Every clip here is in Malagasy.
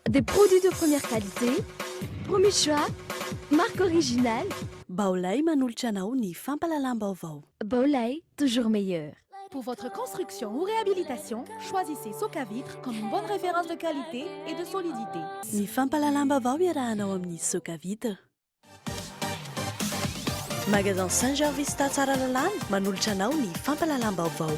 Des produits de première qualité, premier choix, marque originale. Baolay manolotra anao ny fampalalam-baovao. Baolay, toujours meilleur. Pour votre construction ou réhabilitation, choisissez Socavitre comme une bonne référence de qualité et de solidité. Ny fampalalam-baovao iarahanao amin'ny Socavitre. Magasin Saint-Gervais Tsara lalàna manolotra anao ny fampalalam-baovao.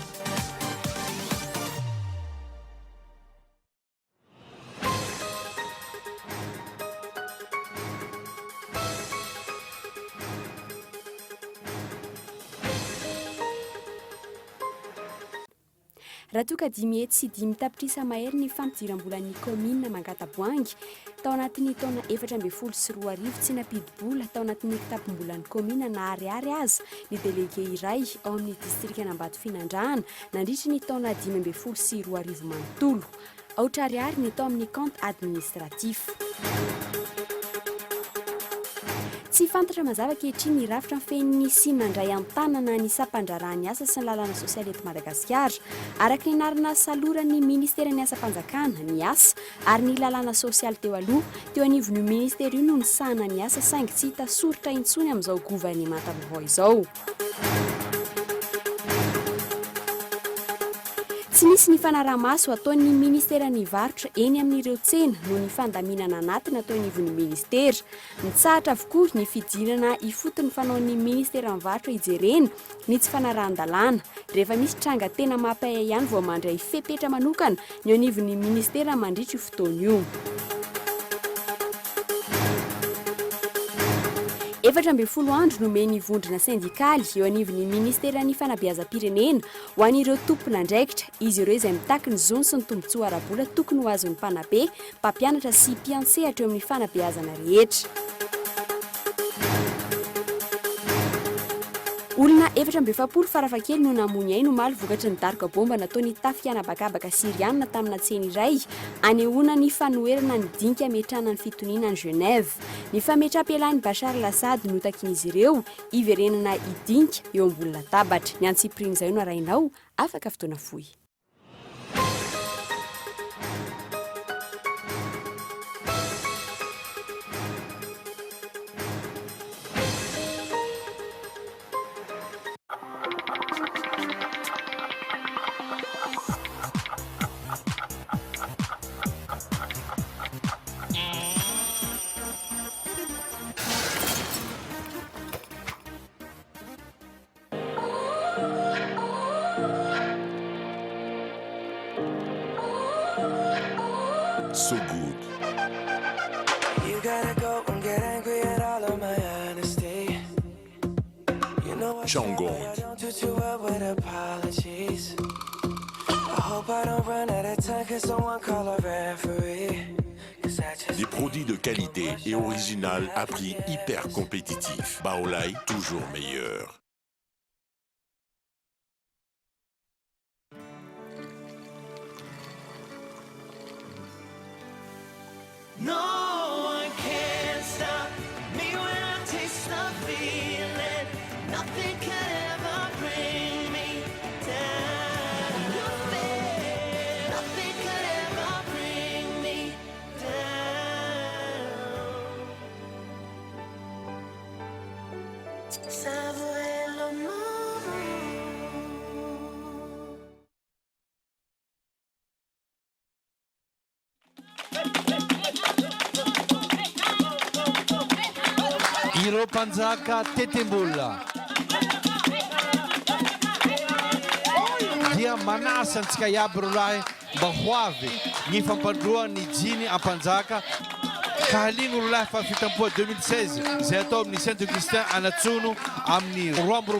raha toa ka dimy hetsy sy dimy tapitrisa mahery ny fampidiram-bolan'ny komina Mangataboangy tao anatin'ny taona 2014 sy 2015 tsy nampidi-bola tao anatin'ny kitapom-bolan'ny komina na ariary aza ny delege iray ao amin'ny distrika Anambatoa Finandrahana nandritra ny taona 2015 sy 2020 manontolo aotra ariary ny tao amin'ny compte administratif. Tsy fantatra mazava ankehitriny ny rafitra fen'ny sy mandray an-tanana ny sampandrarahany asa sy ny lalàna sosialy eto Madagasikara araka ny anarana saloran'ny ministeran'ny asa-panjakana ny asa ary ny lalàna sosialy teo aloha teo anivon'io ministera io no nisahana ny asa saingy tsy hita soritra intsony amin'izao gouvernemanta vaovao izao. Tsy misy ny fanaraha-maso ataon'ny ministeran'ny varotra eny amin'ireo tsena no ny fandaminana anatiny atao anivon'ny ministera. Mitsahatra avokoa ny fidirana ifotony fanaon'ny ministeran'ny varotra ijerena ny tsy fanarahan-dalàna rehefa misy tranga tena mampay ihany vao mandray fepetra manokana ny anivon'ny ministera mandritra io fotoana io. 14 andro nomeny vondrona sindikaly eo anivon'ny ministeran'ny fanabeazam-pirenena ho an'ireo tompon'andraikitra izy ireo izay mitaky ny zony sy ny tombotsoa ara-bola tokony ho azon'ny mpanabe, mpampianatra sy mpiantsehatra eo amin'ny fanabeazana rehetra. Olona 770 farafakely no namony ay no maly vokatry ny daroka bomba nataony tafiana bakabaka sirianina tamina tsena iray anehoana ny fanoherana ny dinka ametrahana ny fitoniana ny Genève. Ny fametraha-pialan'ny Bachar al-Assad no takin'izy ireo iverenana idinka eo ambony latabatra. Ny antsipriana izay no arainao afaka fotoana fohy. So good. You gotta go and get angry at all of my honesty. You know I don't do too well with apologies. I hope I don't run out of time cause someone call a referee. Des produits de qualité et original à prix hyper compétitif. Baolay, toujours meilleur. No one can stop me when I taste the feeling. Nothing can ever bring me down. Nothing can ever bring me down. Savourer le moment. Ireo mpanjaka tetembola dia manasa antsika iaby rolahy mba ho avy ny fampandroany jiny ampanjaka ka halino rolahy fa fitampoa 2016 izay atao amin'ny Saint Augustin Anatsono amin'ny 3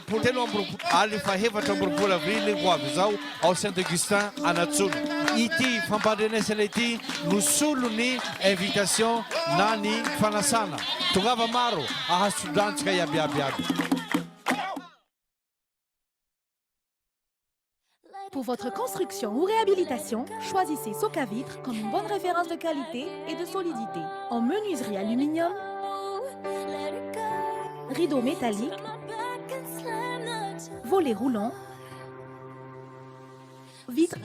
aly fa 7 avrily ho avy zao ao Saint Augustin Anatsono. Ity fampandrenesana ity no solo ny invitation na ny fanasana tongava maro ahasodrantsika iabiabiaby. Pour votre construction ou réhabilitation, choisissez Socavitre comme une bonne référence de qualité et de solidité. En menuiserie aluminium, rideaux métalliques, volets roulants, vitres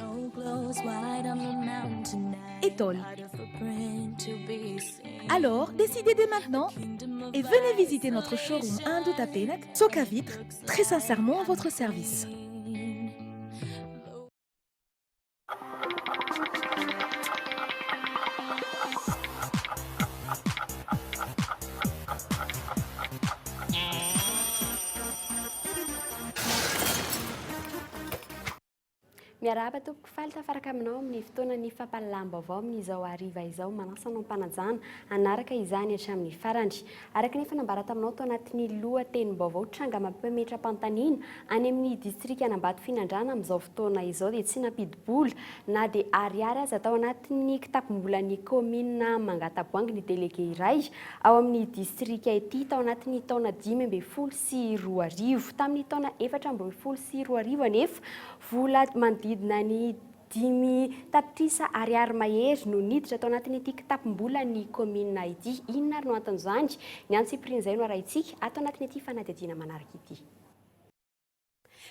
et tôles. Alors, décidez dès maintenant et venez visiter notre showroom 1 de Tapenak, Soka Vitres, très sincèrement à votre service. miarahaba tompoko faly tafaraka aminao amin'ny fotoana ny fampalalam-baovao amin'izao hariva izao manasanao mpanajana anaraka izany hatramin'ny farany araka ny fanambara taminao tao anatin'ny lohatenim-baovao tranga mampimetra-pantanina any amin'ny distrika Anambato Finandrana amin'izao fotoana izao dia tsy nampidibola na dia ariary aza tao anatin'ny kitapom-bolan'ny komina Mangataboangy ny delege iray ao amin'ny distrika ety tao anatin'ny taona 2014 tamin'ny taona 2014 anefa vola manodidina ny 5 tapitrisa ariary mahery no niditra tao anatin'ity kitapom-bola ny komina ity. Inona ary no anton'izany? Ny antsipriny izay no arahintsika ato anatin'ity fanadihadiana manaraka ity.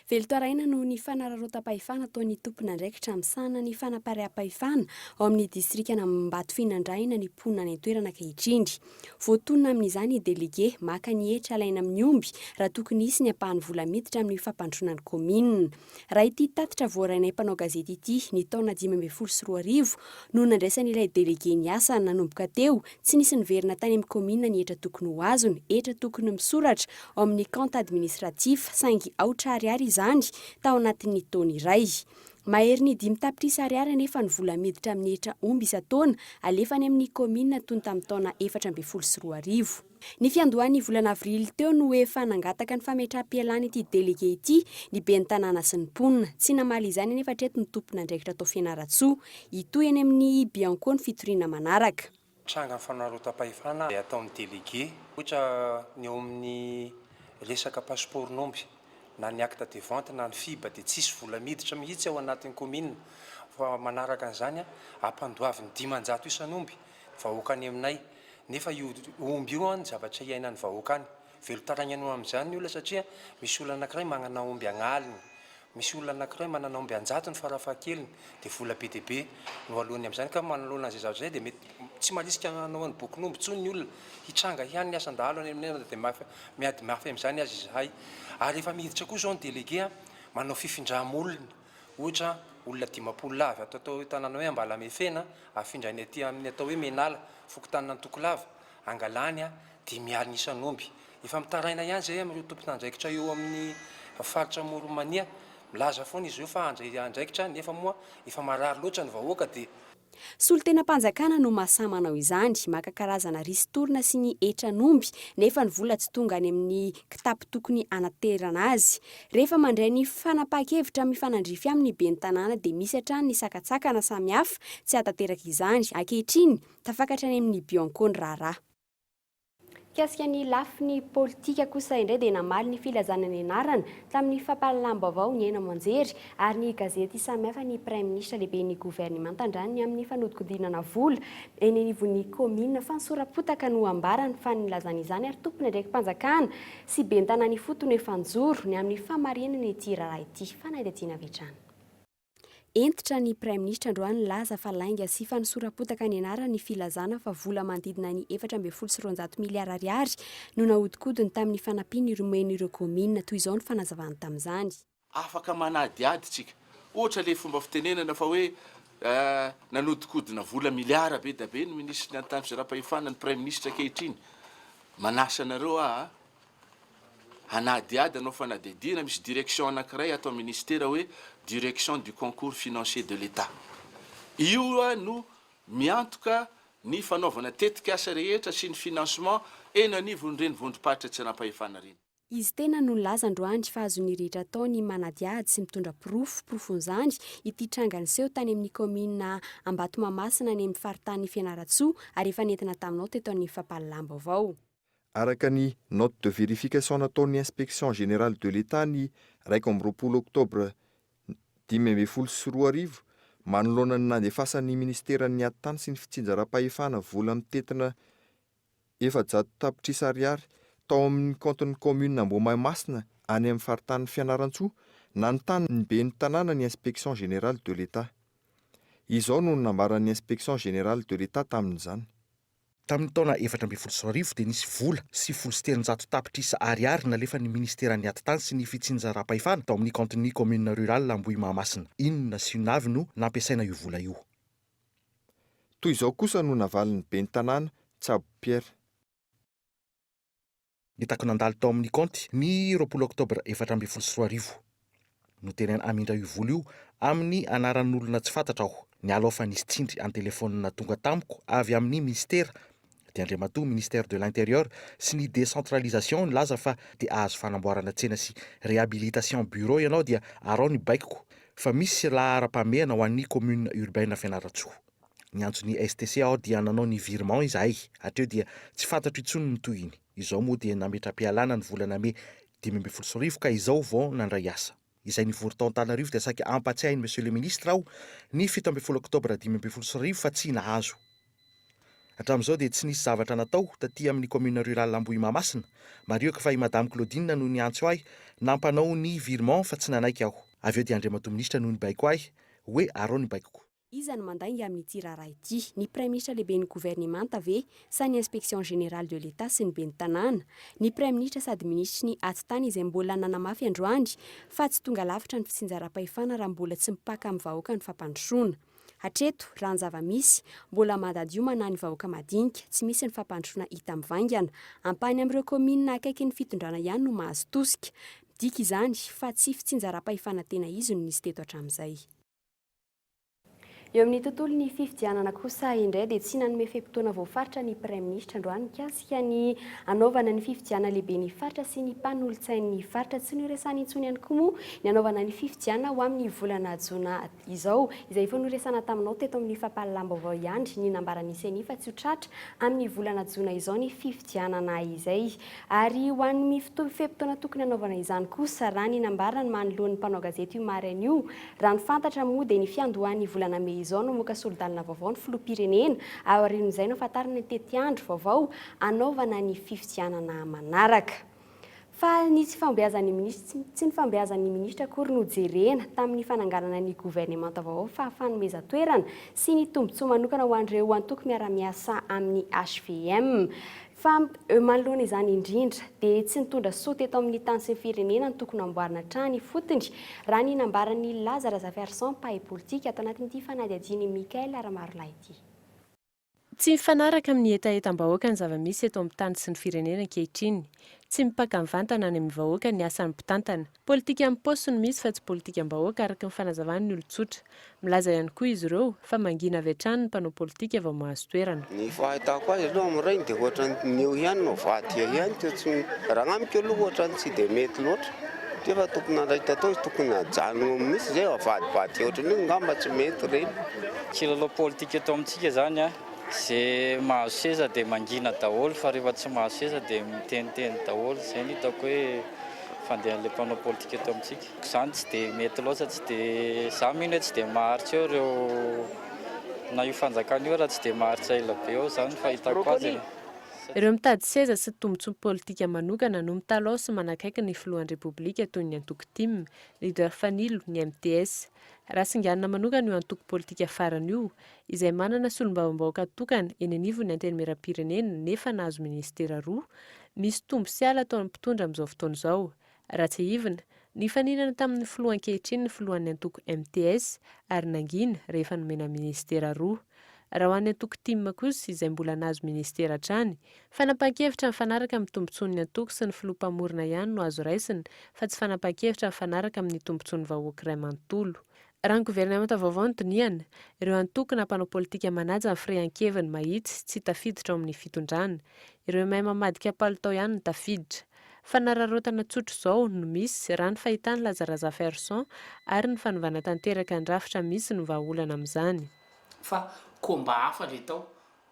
Velitoaraina no ny fanararaotam-pahefana ataon'ny tompon'andraikitra misana ny fanapaream-pahefana ao amin'ny distrika Anambato Finandraina ny mponina any an-toerana ankehitriny. Voatonona amin'izany delege maka ny hetra alaina amin'ny omby raha tokony hisy ny ampahany vola miditra amin'ny fampandroana ny komina. Raha ity tatitra voarainay mpanao gazety ity ny taona 2014 no nandraisan'ilay delege ny asa nanomboka teo tsy nisy niverina tany amin'ny komina ny hetra tokony ho azony, hetra tokony misoratra ao amin'ny compte administratif saingy aotra ariary izany tao anatin'ny taona iray. Mahery ny 5 tapitrisa ariary anefa ny vola miditra amin'ny hetra omby isa-taona alefany amin'ny komina tony tamin'ny taona 2014. Ny fiandohan'ny volana avrily teo no efa nangataka ny fametraha-pialana ity delege ity ny ben'ny tanàna sy ny mponina. Tsy namaly izany anefa treto ny tompon'andraikitra tao Fianaratsoa itoy eny amin'ny Bianco ny fitoriana manaraka. Tranga fanarota-pahefana ataon'ny delege ohatra ny eo amin'ny resaka pasiporon'omby na ny acte de vente na ny FIB dia tsisy vola miditra mihitsy ao anatin'ny komina fa manaraka an'izany ampandoavy ny 500 isan'omby vahoakany aminay nefa io omby io ny zavatra iainan'ny vahoakany velotaraina amin'izany ny olona satria misy olona anankiray manana omby agnaliny, misy olona anankiray manana omby anjatony farafahakeliny dia vola be dia be no alohany amin'izany ka manoloana izay zavatra izay dia mety tsy malisika hanao ny bokin'omby tsony ny olona hitranga ihany ny asan-dahalo any aminay dia miady mafy amin'izany azy izahay. Ary efa miditra koa izao ny delege manao fifindram-olona ohatra olona 10 avy atao tanàna hoe Ambalamefena afindrany aty amin'ny atao hoe Menala fokotanana ny Tokolava angalany 5 isan'omby. Efa mitaraina ihany zay amin'ireo tompon'andraikitra eo amin'ny faritra Moromania milaza foana izy io fa andraikitra nefa moa efa marary loatra ny vahoaka dia Solon-tena-panjakana no mahasamanao izany, maka karazana ristorina sy ny etran'omby nefa ny vola tsy tonga any amin'ny kitapo tokony anaterana azy. Rehefa mandray ny fanapahan-kevitra mifanandrify amin'ny ben'ny tanàna dia misy hatrany ny sakatsakana samihafa tsy hatateraka izany. Ankehitriny tafakatra any amin'ny Bianco ny raharaha. Kasika ny lafiny politika kosa indray dia namaly ny filazana ny anarana tamin'ny fampahalalam-baovao ny Aina Monjery ary ny gazety samihafa ny Prime Ministre lehibe ny gouvernement andrany amin'ny fanodikodinana vola eny anivon'ny komina fa ny sora-potaka no ambarany fa nilazana izany ary tompony ndraiky mpanjakana sy ben'ny tanàna fotony efa nijoro ny amin'ny famarinana ity raharaha ity fanadihadiana vetrany. Entitra ny Prime Ministre androany laza fa lainga sy fa nisora-potaka ny anarana ny filazana fa vola manodidina ny 4.200 miliara ariary no nahodinkodiny tamin'ny fanampiany iromen'ireo komina toy izao ny fanazavany tamin'izany. Afaka manadiady tsika. Ohatra le fomba fitenenana fa hoe nanodikodina vola miliara be da be ny ministre ny antany fizaram-pahefana ny Prime Ministre ankehitriny. Manasa anareo hanadiady anao fanadihadiana misy direction anankiray atao ministère hoe direction du concours financier de l'État. Io no miantoka ny fanaovana tetika asa rehetra sy ny financement eny anivon'ny reny vondrom-paritra tsy rampahefana reny. Izy tena no laza androany fa azony rehetra tao ny manadiady sy mitondra porofon'izany ity trangany seho tany amin'ny komina Ambatomamasina any amin'ny faritany Fianaratsoa ary efa nentina taminao teto amin'ny fampahalalam-baovao. Araka ny note de vérification nataon'ny inspection générale de l'État ny 20 octobre 2014 manoloana ny nandefasan'ny ministeran'ny ady-tany sy ny fitsinjaram-pahefana vola mitetina 400 tapitrisa ariary tao amin'ny compte ny commune Ambomamasina any amin'ny faritany Fianaratsoa nanontany ny be ny tanàna ny inspection générale de l'État. Izao no nambaran'ny inspection générale de l'État tamin'izany. Tamin'ny taona 2014 dia nisy vola sy 700 tapitrisa ariary nalefa ny ministera ny aty tany sy ny fitsinjaram-pahefana tao amin'ny cantony commune rurale Ambohimahamasina. Inona sy inona avy no nampiasaina io vola io? Toy izao kosa no navalin'ny ben'ny tanàna Tsabo Pierre. Nitako nandalo tao amin'ny compte ny 20 oktobra 2014 no tenena amindra io vola io amin'ny anaran'olona tsy fantatra aho. Ny alofa nisy tsindry an-telefonina tonga tamiko avy amin'ny ministera dia Andriamatoa ministère de l'intérieur sy ny décentralisation laza fa dia ahazo fanamboarana tsena sy réhabilitation bureau ianao dia arao ny baikiko fa misy lahara-pameana ho an'ny commune urbaine Fianaratsoa. Ny antsony STC ao dia nanao ny virement izahay hatreo dia tsy fantatro intsony ny toy iny. Izao moa dia nametra-pialana ny volana May 2020 ka izao vao nandray asa. Izay ny vory taon-Antananarivo dia saika ampatsiahiny monsieur le ministre ao ny 17 oktobra 2020 fa tsy nahazo. Hatramin'izao dia tsy nisy zavatra natao taty amin'ny commune rurale Ambohimahamasina. Marioko fa i madame Claudine no niantso ahy nampanao ny virement fa tsy nanaiky aho. Avy eo dia Andriamatoa ministra no nibaiko ahy hoe arao ny baikoko. Iza no mandainga amin'ity raharaha ity, ny Premier ministre lehiben'ny gouvernemanta ve sa ny inspection générale de l'État sy ny ben'ny tanàna, ny Premier ministre sady ministry ny aty tany izay mbola nanamafy androany fa tsy tonga lavitra ny fitsinjaram-pahefana raha mbola tsy mipaka amin'ny vahoaka ny fampandrosoana. Hatreto raha ny zava-misy mbola mandady homana ny vahoaka madinika, tsy misy ny fampandrosoana hita mivangana, ampany amin'ireo commune akaiky ny fitondrana ihany no mahazo tosika. Dika izany fa tsy fitsinjaram-pahefana tena izy no nisy teto hatramin'izay. Eo amin'ny tontolo ny fifidianana kosa indray dia tsy nanome feim-potoana voafaritra ny Premier ministre androany mikasika ny anaovana ny fifidiana lehibe ny faritra sy ny mpanolontsain'ny faritra tsy noresana intsony ihany koa moa ny anaovana ny fifidiana ho amin'ny volana Jona izao izay efa noresana taminao teto amin'ny fampahalalam-baovao ihany ny nambarany iseny fa tsy ho tratra amin'ny volana Jona izao ny fifidianana izay ary ho an'ny feim-potoana tokony anaovana izany kosa raha ny nambarany manoloan'ny mpanao gazety io maraina io raha ny fantatra moa dia ny fiandohan'ny volana May izao no moka solidalina vaovao ny filoham-pirenena aorian'izay no fatarina tety andro vaovao anaovana ny fifidianana manaraka. Fa ny tsy fambeazan'ny ministra akory no jerena tamin'ny fananganana ny gouvernemanta vaovao fa fanomeza-toerana sy ny tombontsoa manokana ho an'ireo antoky miara-miasa amin'ny HVM. Fa manoloana izany indrindra dia tsy nitondra soa teto amin'ny tany sy ny firenena ny tokony amboarina trany fotony raha ny nambaran'ny Lazara Zaferson mpahay politika ato anatin'ity fanadihadiany Mikael Aramarolahy ity. Tsy mifanaraka amin'ny etaetam-bahoaka ny zava-misy eto amin'ny tany sy ny firenena ankehitriny. Tsy mipaka mivantana any amin'ny vahoaka ny asan'ny mpitantana. Politika amin'ny paosy no misy fa tsy politika am-bahoaka araka ny fanazavan'ny ny olon-tsotra. Milaza ihany koa izy ireo fa mangina avy hatrany ny mpanao politika vao mahazo toerana. Ny fahitako azy aloha amin'ireny dia ohatran'ny eo ihany no vadia ihany raha ngamiko aloha ohatran'ny tsy dia mety loatra. Fa tokony andraikitra atao izy tokony hajanona misy izay avadibady ohatran'io ngamba tsy mety ireny. Kilalao politika eto amintsika zany izay mahazo seza dia mangina daholo fa rehefa tsy mahazo seza dia miteniteny daholo. Izay ny hitako hoe fandehan'ilay mpanao politika eto amintsika. Izany tsy dia mety loatra, tsy dia izaho mihitsy tsy dia maharitra eo ireo na io fanjakana io raha tsy dia maharitra ela be eo izany fahitako azy. Ireo mitady seza sy tombontsoa politika manokana no mitalao sy manakaiky ny filohan'ny repoblika toy ny antoko TIM, leader Fanilo, ny MTS. Raha singanina manokana io antoko politika farany io, izay manana solombavambahoaka tokana eny anivony antenimieram-pirenena nefa nahazo ministera roa, misy tombo sy ala ataon'ny mpitondra amin'izao fotoana izao. Raha tsy hivina, ny faninana tamin'ny filoha ankehitriny ny filohan'ny antoko MTS ary nangina rehefa nomena ministera roa. Raha ho an'ny antoko TIM kosa izay mbola nahazo ministera hatrany, fanapahan-kevitra mifanaraka amin'ny tombontsoan'ny antoko sy ny filoha-mpamorona ihany no azo raisina fa tsy fanapahan-kevitra mifanaraka amin'ny tombontsoan'ny vahoaka iray manontolo. Raha ny gouvernemanta vaovao no dinihana, ireo antoko na mpanao politika manaja ny firehan-keviny mahitsy tsy tafiditra ao amin'ny fitondrana. Ireo mahay mamadika palitao ihany no tafiditra. Fa nararotana tsotra izao no misy raha ny fahitany Lazara Zaferson ary ny fanovana tanteraka ny rafitra misy no vahaolana amin'izany. Fa komba hafa le tao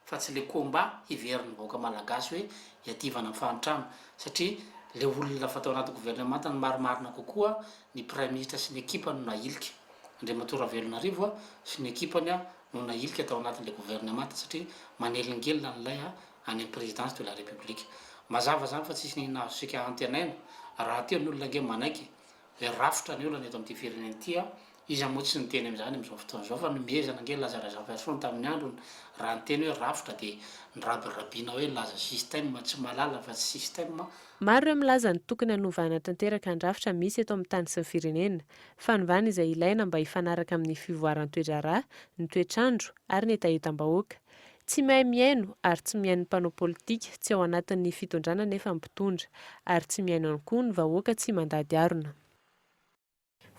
fa tsy le komba hiverin'ny vahoaka malagasy hoe hiadivana amin'ny fahantrano satria le olona fatao anaty gouvernemanta ny marimarina kokoa ny Premier ministre sy ny ekipa no nahilika. Andriamatoa Ravelonarivo sy ny ekipany no nahilika tao anatin'le gouvernemanta satria manelingelina n'ilay any présidence de la République. Mazava zany fa tsisy nahazo sika antenaina raha teo ny olona nge manaiky zay rafitra ny olana eto amin'ity firenena ity a izy moa tsy niteny am'izany am'izao fotoana zao fa nomezana nge lazarazafatrony tamin'ny androny raha niteny hoe rafitra dia nyrabirabiana hoe laza système tsy malala fa tsy système. Maro ireo milaza ny tokony hanovana tanteraka ny rafitra misy eto amin'ny tany sy ny firenena, fanovana izay ilaina mba hifanaraka amin'ny fivoaran'ny toedrarà, ny toetrandro ary ny etahetam-bahoaka. Tsy mahay miaino ary tsy miaino ny mpanao politika tsy ao anatin'ny fitondrana nefa mpitondra ary tsy miaino ihany koa ny vahoaka tsy mandady arona.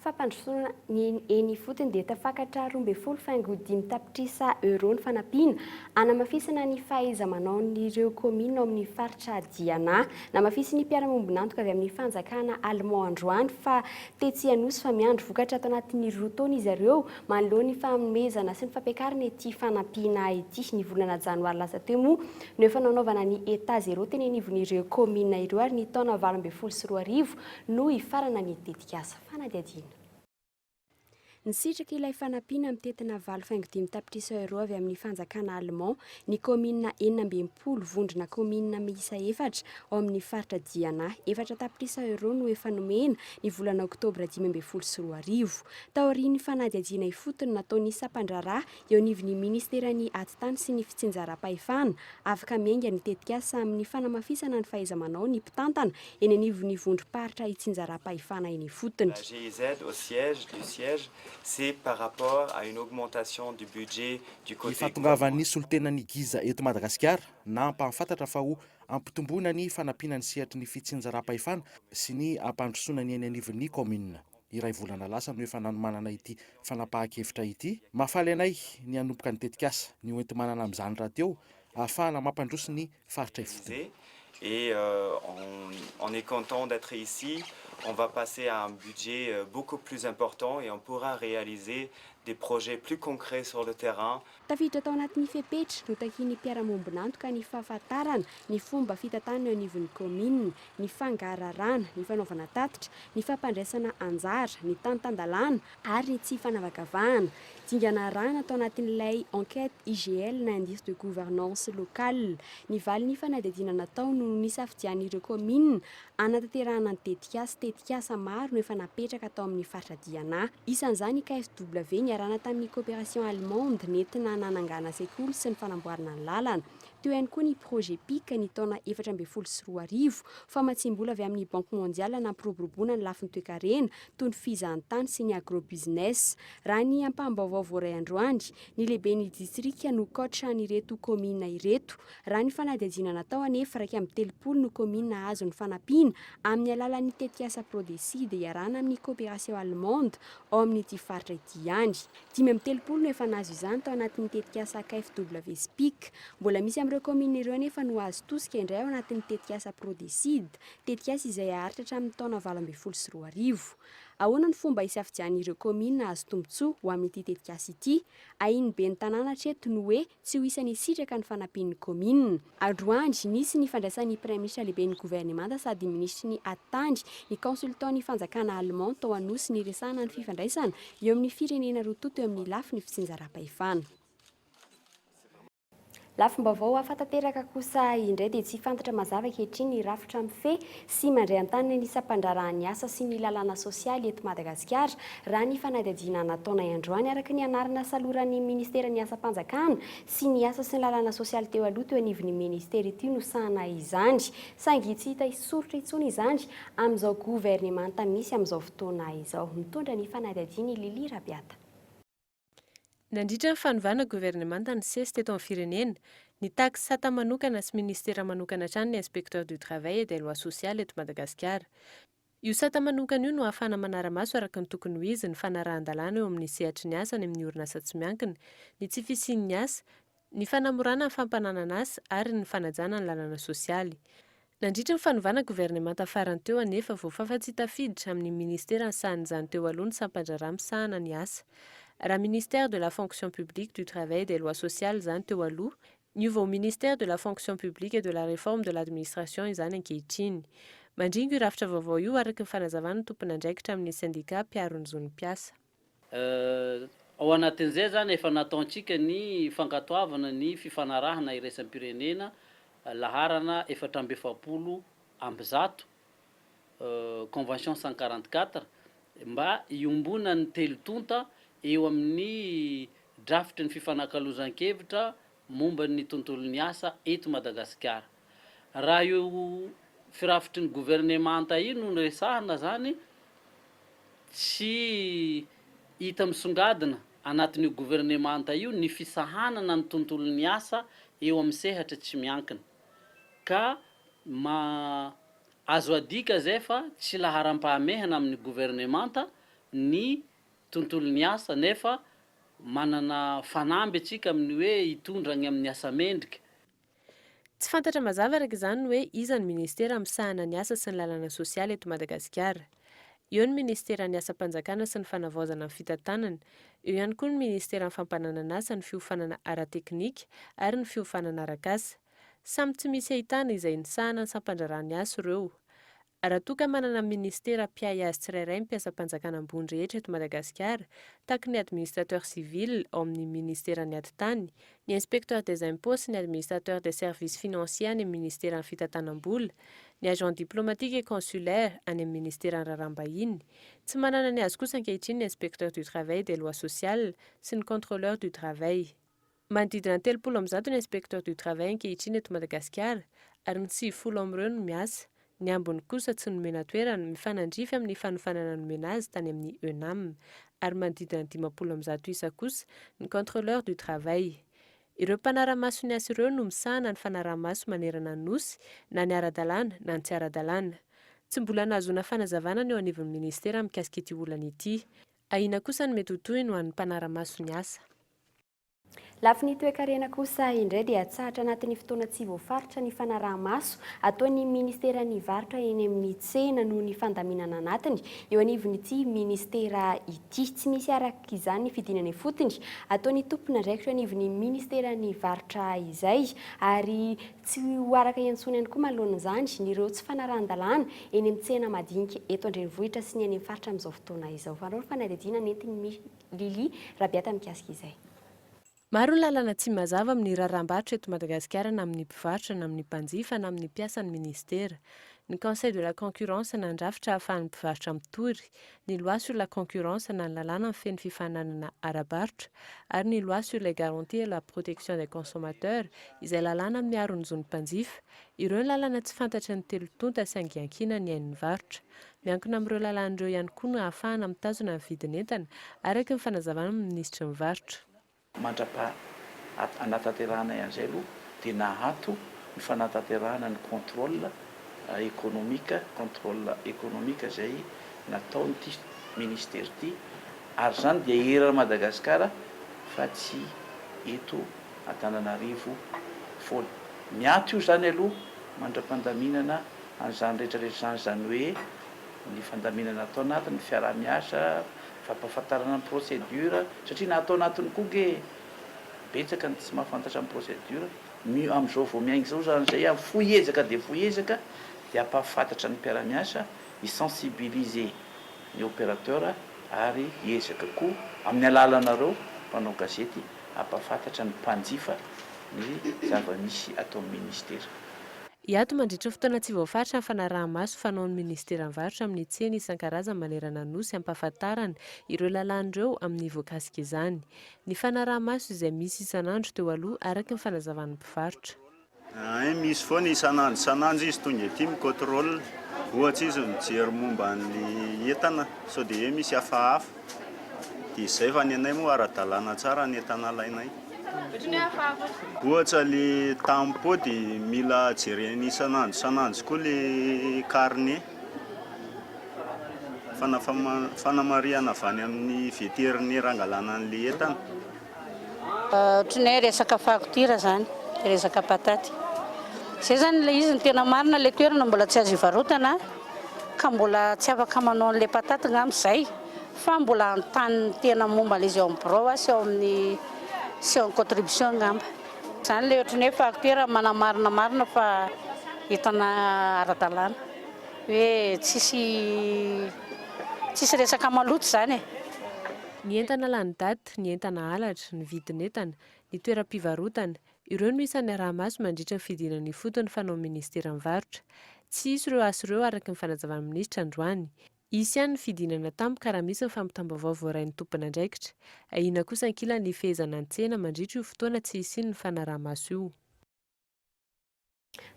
Fampandrosoana ny eny fotony dia tafakatra 12.5 tapitrisa euro ny fanampiana anamafisana ny fahaiza-manaon'ireo komina ao amin'ny faritra Diana. Namafisy ny mpiara-mombonantoka avy amin'ny fanjakana Allemand androany fa tetsy anosy fa miandro vokatra atao anatin'ny roa taona izy ireo manoloa ny fanomezana sy ny fampiakarana ity fanampiana ity. Ny volana janoary lasa teo moa no efa nanaovana ny état zéro teny anivon'ireo komina ireo ary ny taona 2024 no hifarana ny tetikasa fanadihadiana. Nisitraka ilay fanampiana amin'ny tetina 2.5 tapitrisa euro avy amin'ny fanjakana Allemand ny komina 40 vondrona komina miisa 4 ao amin'ny faritra Diana. 4 tapitrisa euro no efa nomena ny volana oktobra 2024. Taorian'ny fanadihadiana ifotony nataon'ny sapan-draharaha eo anivon'ny ministerany atitany sy ny fitsinjaram-pahefana afaka miainga ny tetikasa amin'ny fanamafisana ny fahaiza-manao ny mpitantana eny anivon'ny vondrom-paritra itsinjaram-pahefana eny ifotony. C'est par rapport à une augmentation du budget du côté fahatongavan'ny solotenan'ny giza eto Madagasikara na ampahafantatra fa ho ampitomboina ny fanampiana ny sehatry ny fitsinjaram-pahefana sy ny ampandrosoana ny eny anivon'ny commune. Iray volana lasa no efa nanomanana ity fanapahan-kevitra ity. Mahafaly anay ny hanompoka ny tetikasa ny hoenti-manana amin'izany raha teo ahafahana mampandroso ny faritra ifotony. Et on est content d'être ici. On va passer à un budget beaucoup plus important et on pourra réaliser des projets plus concrets sur le terrain. Tafiditra tao anatin'ny fepetra no takian'ny mpiara-mombonantoka ny fahafantarana ny fomba fitantanana eo anivon'ny komina, ny fangararana, ny fanaovana tatitra, ny fampandraisana anjara, ny tantandalàna ary ny tsy fanavakavahana. Dingana rana tao anatin'ilay enquête IGL na indice de gouvernance locale. Ny valin'ny fanadihadiana natao no nisafidian'ireo komina anatanterahana ny tetikasa maro no efa napetraka tao amin'ny faritra Diana. Isan'izany KFW niarana tamin'ny coopération allemande nentina nanangana sekoly sy ny fanamboarana ny lalana. Teo ihany koa ny projet PIC ny taona 2024 famatsim-bola avy amin'ny Banque mondiale nampiroboroboana ny lafin'ny toe-karena toy ny fizahan-tany sy ny agrobusiness. Raha ny ampaham-baovao voaray androany ny lehiben'ny distrika no kotra n'ireto komina ireto. Raha ny fanadihadiana natao anefa 3.30 no komina azo ny fanampiana amin'ny alalan'ny tetikasa Prodeside iarana amin'ny coopération allemande ao amin'ny ity faritra ity ihany. 5.30 no efa nazo izany tao anatin'ny tetikasa KFW SPIC. Mbola misy ireo komina ireo nefa no azo tosika indray ao anatin'ny tetikasa Prodeside, tetikasa izay aharitra hatramin'ny taona 2024. Ahoana ny fomba isafidian'ireo komina azo tombotsoa ho amin'ity tetikasa ity? Ahiny be ny tanàna hatreto no hoe tsy ho isan'ny sitraka ny fanampian'ny komina. Androany nisy ny fandraisan'ny Premier ministre lehiben'ny gouvernemanta sady ministry ny atitandry ny consultant ny fanjakana Allemand tao anosy ny resahana ny fifandraisana eo amin'ny firenena roa toto eo amin'ny lafin'ny fitsinjaram-pahefana. Lafim-baovao ahafantateraka kosa indray dia tsy fantatra mazava ankehitriny ny rafitra mifehy sy mandray an-tanana ny sampandarahan'ny asa sy ny lalàna sosialy eto Madagasikara raha ny fanadihadiana nataona androany araka ny anarana saloran'ny ministeran'ny asa-panjakana sy ny asa sy ny lalàna sosialy teo aloha teo anivon'ny ministera ity no sahana izany. Saingy tsy hita soritra intsony izany amin'izao gouvernemanta misy amin'izao fotoana izao. Mitondra ny fanadihadiana Lili Rabiata. Nandritra ny fanovana gouvernemanta ny sesy teto amin'ny firenena, ny taxe sata manokana sy ministera manokana hatrany ny inspecteur du travail et des lois sociales eto Madagasikara. Io sata manokana io no ahafana manara-maso araka ny tokony ho izy ny fanarahan-dalàna eo amin'ny sehatry ny asa ny amin'ny orinasa tsy miankina, ny tsy fisian'ny asa, ny fanamorana ny fampananana asa ary ny fanajana ny lalàna sosialy. Nandritra ny fanovana gouvernemanta farany teo anefa voafafa tsy tafiditra amin'ny ministera ny sahan'izany teo aloha ny sampandrarah misahana ny asa. Raha ministère de la fonction publique, du travail et des lois sociales zany teo aloha, niova au ministère de la fonction publique et de la réforme de l'administration izany ankehitriny. Mandringo io rafitra vaovao io araka ny fanazavana tompon'andraikitra amin'ny syndicat mpiaro ny zon'ny mpiasa. Ao anatin'izay zany efa nataontsika ny fankatoavana ny fifanarahana iraisam-pirenena laharana 470 amby zato convention 144 mba iombona ny telotonta eo amin'ny drafitry ny fifanankalozan-kevitra momba ny tontolo ny asa eto Madagasikara. Raha io firafitry ny gouvernemanta io no resahana zany tsy hita misongadina anatin'io gouvernemanta io ny fisahanana ny tontolo ny asa eo amin'ny sehatra tsy miankina ka azo adika zay fa tsy laharam-pahamehana amin'ny gouvernemanta ny tontolo ny asa nefa manana fanamby atsika amin'ny hoe hitondrany amin'ny asa mendrika. Tsy fantatra mazava araka izany hoe iza ny ministera misahana ny asa sy ny lalàna sosialy eto Madagasikara. Eo ny ministera ny asa-panjakana sy ny fanavaozana ny fitantanana, eo ihany koa ny ministera ny fampananana asa, ny fiofanana ara-teknika ary ny fiofanana arak'asa. Samy tsy misy ahitana izay nisahana ny sampandrarany asa ireo. Raha toa ka manana ministera mpiay azy tsirairay mpiasa-panjakana ambony rehetra eto Madagasikara, tahaka ny administrateur civil ao amin'ny ministera ny adi-tany, ny inspecteur des impôts sy ny administrateur des services financiers any amin'ny ministera ny fitantanam-bola, ny agent diplomatique et consulaire any amin'ny ministera ny raharaham-bahiny, tsy manana ny azy kosa ankehitriny ny inspecteur du travail des lois sociales sy ny contrôleur du travail. Manodidina ny 30 ny inspecteur du travail ankehitriny eto Madagasikara ary ny 90 amin'ireo no miasa. Ny ambiny kosa tsy nomena toerana mifanandrify amin'ny fanofanana nomena azy tany amin'ny EUNAM ary manodidina ny 50 isa kosa ny contrôleur du travail. Ireo mpanara-maso ny asa ireo no misahana ny fanaraha-maso manerana ny nosy na ny ara-dalàna na ny tsy ara-dalàna. Tsy mbola nahazoana fanazavana eo anivon'ny ministera mikasika ity olana ity. Ahina kosa ny mety ho tohiny ho an'ny mpanara-maso ny asa. Lafiny toe-karena kosa indray dia tsahatra anatin'ny fotoana tsy voafaritra ny fanaraha-maso ataon'ny ministera ny varotra eny amin'ny tsena noho ny fandaminana anatiny eo anivon'ity ministera ity. Tsy misy araka izany ny fidinany fotony ataon'ny tompona ndraikitra anivon'ny ministera ny varotra izay ary tsy ho araka iantsony ihany koa manoloan'izany nireo tsy fanarahan-dalàna eny amin'ny tsena madinika eto Andrenivohitra sy ny any amin'ny faritra amin'izao fotoana izao. Fanao fanadihadiana nentin'ny Lili Rabiata mikasika izay. Maro ny lalana tsy mazava amin'ny raharaham-barotra eto Madagasikara na amin'ny mpivarotra na amin'ny mpanjifa na amin'ny mpiasan'ny ministera. Ny Conseil de la concurrence nandrafitra ahafahan'ny mpivarotra mitory, ny loi sur la concurrence na ny lalàna mifeny fifananana ara-barotra ary ny loi sur les garanties et la protection des consommateurs izay lalàna miaro ny zon'ny mpanjifa. Ireo ny lalana tsy fantatry ny telotonta sy angiankina ny hain'ny varotra. Miankina amin'ireo lalàn'ireo ihany koa no ahafahana mitazona ny vidin'entana araka ny fanazavana amin'ny ministry ny varotra. Mandrapa anatanterahana ian'izay aloha dia nahato ny fanatanterahana ny contrôle économique izay nataon'ity ministère ity ary zany dia era Madagasikara fa tsy eto Antananarivo foana. Miato io zany aloha mandra-pandaminana an'izany rehetrarehetra zany hoe ny fandaminana atao anatiny fiarah-miasa, fampahafantarana ny procédure satria natao anatiny koa ge betsaka ny tsy mahafantatra ny procédure amin'izao vao miainga izao zany zay foiezaka dia foiezaka dia hampahafantatra ny mpiara-miasa isensibiliser ny opérateur ary hiezaka koa amin'ny alalanareo mpanao gazety hampahafantatra ny mpanjifa ny zava-misy atao amin'ny ministera. Iato mandritra fotoana tsy voafaritra ny fanaraha-maso fanaon'ny ministera ny varotra amin'ny tsena isan-karazany manerana nosy hampahafantarana ireo lalàn'ireo amin'ny voakasika izany. Ny fanaraha-maso izay misy isan'andro teo aloha araka ny fanazavan'ny mpivarotra. Misy foana isan'andro izy tonga ety mikôtrôle ohatsy izy mijery momba ny entana sao dia misy hafahafa dia izay fa ny anay moa ara-dalàna tsara ny entana alainay. Ohatra le tampô dia mila jereny isan'andro koa le carnet fanamariana avy any amin'ny vétérinaire angalana an'le entana. Ohatran'ny resaka facture zany, resaka pataty. Zay zany le izy ny tena marina le toerana mbola tsy azo ivarotana ka mbola tsy afaka manao an'le pataty ngam'izay fa mbola antany tena momba le izy ao amin'ny birao sy ao amin'ny contribution ngamba. Zany le ohatran'ny hoe facture manamarina fa entana ara-dalàna hoe tsisy resaka maloto zany. Ny entana lany daty, ny entana halatra, ny vidin'entana, ny toeram-pivarotana, ireo no isan'ny araha-maso mandritra ny fidinana ny fotony fanao ministera ny varotra. Tsy hisy ireo aso ireo araka ny fanazavan'ny ministra androany. isy ihany ny fidinana tampoka raha misy ny fampitam-baovao voarain'ny tompon'andraikitra. Ahina kosa ankilany ny fehezana ny tsena mandritra io fotoana tsy hisy ny fanaraha-maso io.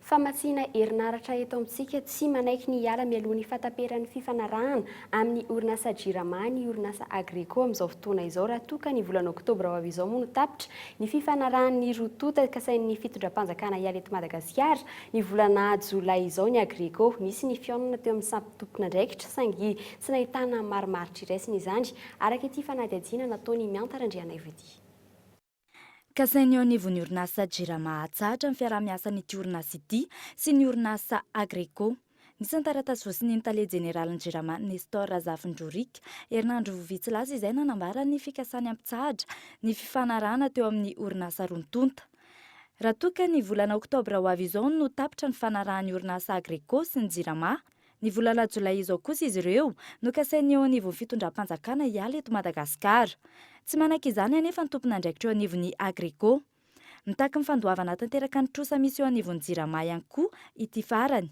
Famatsiana herinaratra eto amintsika tsy manaiky ny hiala mialoha ny fataperan'ny fifanarahana amin'ny orinasa Jirama ny orinasa Agrico amin'izao fotoana izao raha toka ny volana oktobra ho avy izao moa no tapitra ny fifanarahan'ny rotota kasain'ny fitondram-panjakana hiala eto Madagasikara ny volana Jolay izao ny Agrico nisy ny fionana teo amin'ny sampy tompon'andraikitra saingy tsy nahitana marimaritra iraisiny izany araka ity fanadihadiana nataony Miantarandriana Ivody. Kasainy eo anivon'ny orinasa Jirama atsahatra ny fiaraha-miasan'ity orinasa ity sy ny orinasa Agrico. Nisan'ny taratasy voasin'ny tale jeneralin'ny Jirama Nestor Razafindrorika herinandro vitsy lasa izay nanambara ny fikasany ampitsahatra ny fifanarahana teo amin'ny orinasa Rontonta. Raha toka ny volana oktobra ho avy izao no tapitra ny fanarahan'ny orinasa Agrico sy ny Jirama. Ny volana Jolay izao kosa izy ireo no kasainy eo anivon'ny fitondram-panjakana hiala eto Madagasikara. Tsy manaiky izany anefa ny tompon'andraikitra eo anivon'ny Agrico. Mitaky ny fandoavana tanteraka ny trosa misy eo anivon'ny Jirama ihany koa ity farany.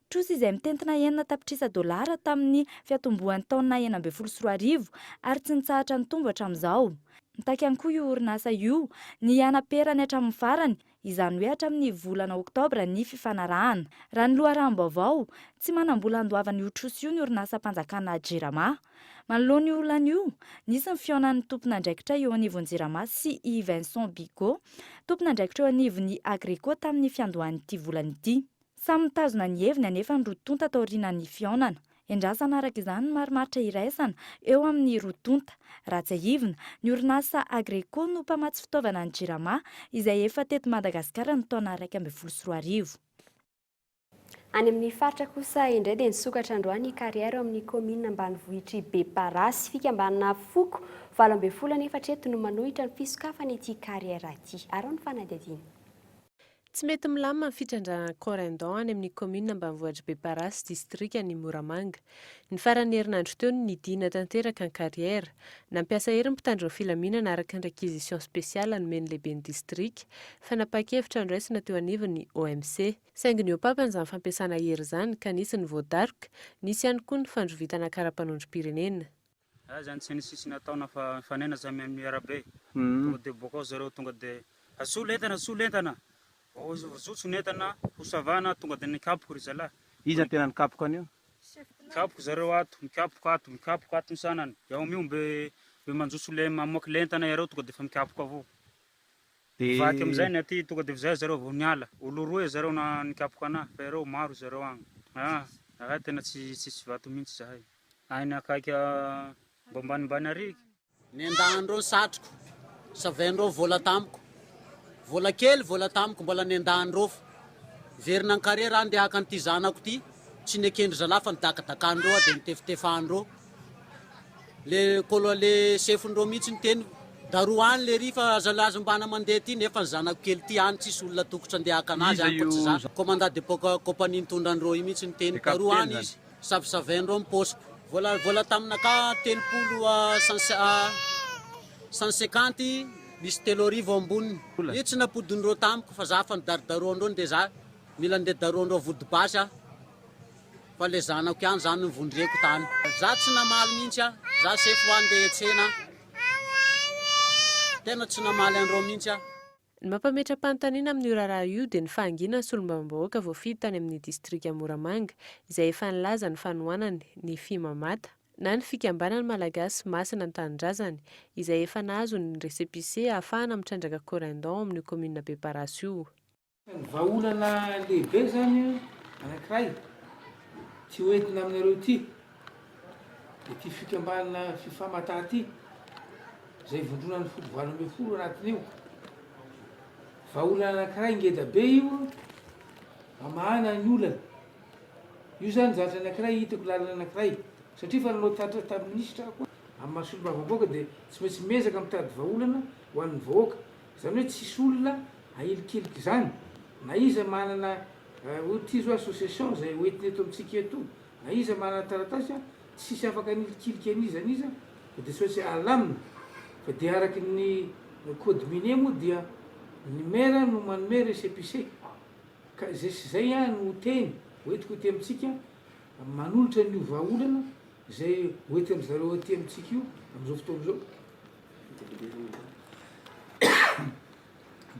Trosa izay mitentina $1 tamin'ny fiatombohan'ny taona 2014 ary tsy nitsahatra ny tombo hatramin'izao. Mitaky ihany koa io orinasa io ny hanaperany hatramin'ny farany izany hoe hatramin'ny volana oktobra ny fifanarahana. Raha ny loharanom-baovao tsy manambola handoavana io trosa io ny orinasa mpanjakana Jirama. Manoloana io olana io, nisy ny fionan'ny tompon'andraikitra eo anivon'ny Jirama sy I Vincent Bigot, tompon'andraikitra eo anivon'ny Agrico tamin'ny fiandohan'ity volana ity. Samy mitazona ny heviny anefa ny rotonta taorian'ny fionana. Endrasana araka izany ny marimaritra iraisana eo amin'ny rotonta. Raha tsy ahivina, ny orinasa Agrico no mpamatsy fitaovana ny Jirama izay efa teto Madagasikara ny taona 2014. Any amin'ny faritra kosa indray dia nisokatra androany kariera amin'ny komina ambanivohitry Beparasy fikambanana Foko 2014 no manohitra ny fisokafana ity kariera ity. Arao ny fanadihadiana. Tsy mety milamina ny fitrandrana Corendon any amin'ny komina ambanivohitra Beparasy distrika ny Moramanga. Ny farany herinandro teo nidina tanteraka ny kariera. Nampiasa hery ny mpitandro ny filaminana araka ny réquisition spéciale nomeny lehibe ny distrika fa napakevitra andraisana teo anivon'ny OMC. Saingy ny opapany izany fampiasana hery izany ka nisy ny voadarika, nisy ihany koa ny fandrovitana karapanondrom-pirenena. Zany tsy nisy nataona fanena zany amin'ny arabe. Tonga dia bokao zareo tonga dia asolentana. Zotso netana hosavana tonga dia nikapoko ry zalahy. Iza tena nikapoko anio? Nikapoko zareo ato, mikapoko ato ny sanany. Yaho mio be manjotso le mamoaky lentana yareo tonga dia fa mikapoko avao. Vaky amizay ny aty tonga dia vizay zareo vao niala. Olo roe zareo na nikapoko anahy fa yareo maro zareo agny. Tena tsy vato mihitsy zahay. Aina akaiky mbambanimbany ariky. Ny andandreo satroko, savendreo vola tamiko. Vola kely, vola tamiko mbola ny andandreo. Verina ny karera andeha haka an'ity zanako ty, tsy nekendry zalahy fa nidakadakandreo dia nitefitefandreo. Le sefondreo mihitsy ny teny, daroany le ry fa zalahy mbana mandeha ty nefa ny zanako kely ty any tsisy olona tokotra andeha haka anazy ankoatsy commandant de compagnie nitondrandreo io mihitsy ny teny, daroany izy, savendreo mipôsiko. Vola taminaka 150 misy 3 amboniny. Io tsy napodindreo tamiko fa za fa nidaridaroandreo dia za mila ndeha daroandreo vodibasy fa le zanako ihany zany nivondreko tany. Za tsy namaly mihitsy za sefo andeha tsena. Tena tsy namaly andreo mihitsy Ny mampametra-panontaniana amin'ny io raharaha io dia ny fahangina solombavam-bahoaka voafidy tany amin'ny distrika Moramanga izay efa nilaza ny fanohanany ny Fimamata na ny fikambanany malagasy masina ny tanindrazany izay efa nahazo ny récépissé ahafahana mitrandraka Corendon amin'ny komina Beparasy io. Vahaolana lehibe zany anankiray tsy hoentina aminareo ity. Ity fikambanana Fifamata ity izay vondrona ny folo 20 anatin'io. Vahaolana anankiray ngeda be io amahana ny olana. Io zany zatra anankiray hitako lalana anankiray satria fa nanao tatra tamin'ny ministra koa amin'ny mahasolombavam-bahoaka dia tsy maintsy miezaka mitady vahaolana ho an'ny vahoaka. Zany hoe tsisy olona ahilikiliky zany na iza manana ty zao association izay hoentiny eto amintsika eto na iza manana taratasy tsisy afaka ahilikiliky aniza dia tsy maintsy alamina fa dia araky ny code minier moa dia ny maire no manome récépissé ka zay no teny hoentiko ty amintsika manolotra ny vahaolana zay oety am'zareo aty amitsika io am'izao fotoana zao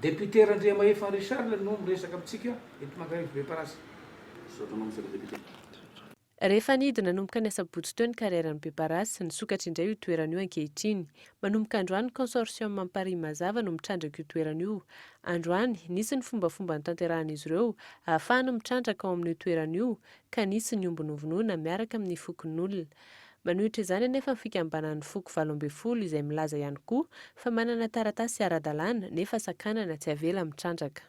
député Randriamahefa Henri Charles no miresaka amitsika eto Mangarivo be Parasy. Rehefa nidina nanomboka ny asabotsy teo ny karieran'ny Beparasy, nisokatra indray io toerana io ankehitriny. Manomboka androany consortium Mamparihy Mazava no mitrandraka io toerana io. Androany nisy ny fombafomba notanterahan'izy ireo ahafahana mitrandraka ao amin'io toerana io, ka nisy ny omby novonoina miaraka amin'ny fokon'olona. Manohitra izany anefa ny fikambanan'ny foko 12 izay milaza ihany koa fa manana taratasy ara-dalàna nefa sakanana tsy avela mitrandraka.